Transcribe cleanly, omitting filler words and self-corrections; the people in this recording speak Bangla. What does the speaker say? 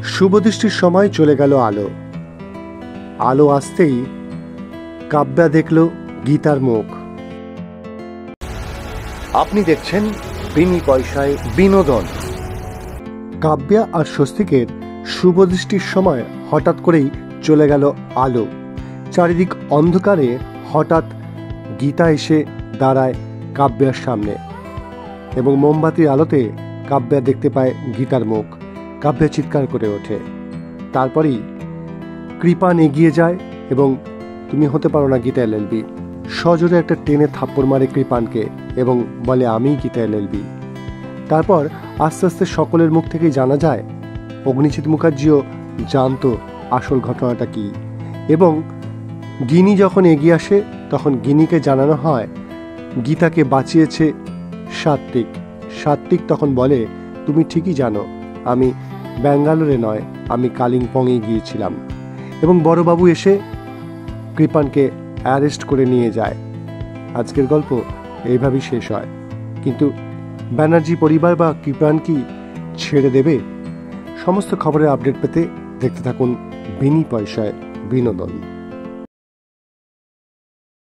শুভদৃষ্টির সময় চলে গেল আলো। আলো আসতেই কাব্যা দেখল গীতার মুখ। আপনি দেখছেন বিনি পয়সায় বিনোদন। কাব্যা আর স্বস্তিকের শুভদৃষ্টির সময় হঠাৎ করেই চলে গেল আলো। চারিদিক অন্ধকারে হঠাৎ গীতা এসে দাঁড়ায় কাব্যার সামনে এবং মোমবাতির আলোতে কাব্যা দেখতে পায় গীতার মুখ। কাব্যা চিৎকার করে ওঠে। তারপরেই কৃপান এগিয়ে যায় এবং তুমি হতে পারো না গীতা এলএলবি। সজোরে একটা টেনে থাপ্পড় মারে কৃপানকে এবং বলে আমিই গীতা এলএলবি। তারপর আস্তে আস্তে সকলের মুখ থেকেই জানা যায় অগ্নিজিৎ মুখার্জিও জানতো আসল ঘটনাটা কি। এবং গিনি যখন এগিয়ে আসে তখন গিনিকে জানানো হয় গীতাকে বাঁচিয়েছে সাত্বিক। সাত্বিক তখন বলে তুমি ঠিকই জানো আমি ব্যাঙ্গালোরে নয়, আমি কালিম্পংয়ে গিয়েছিলাম। এবং বড়বাবু এসে কৃপানকে অ্যারেস্ট করে নিয়ে যায়। আজকের গল্প এইভাবেই শেষ হয়। কিন্তু ব্যানার্জি পরিবার বা কৃপান কি ছেড়ে দেবে? সমস্ত খবরের আপডেট পেতে দেখতে থাকুন বিনি পয়সায় বিনোদন।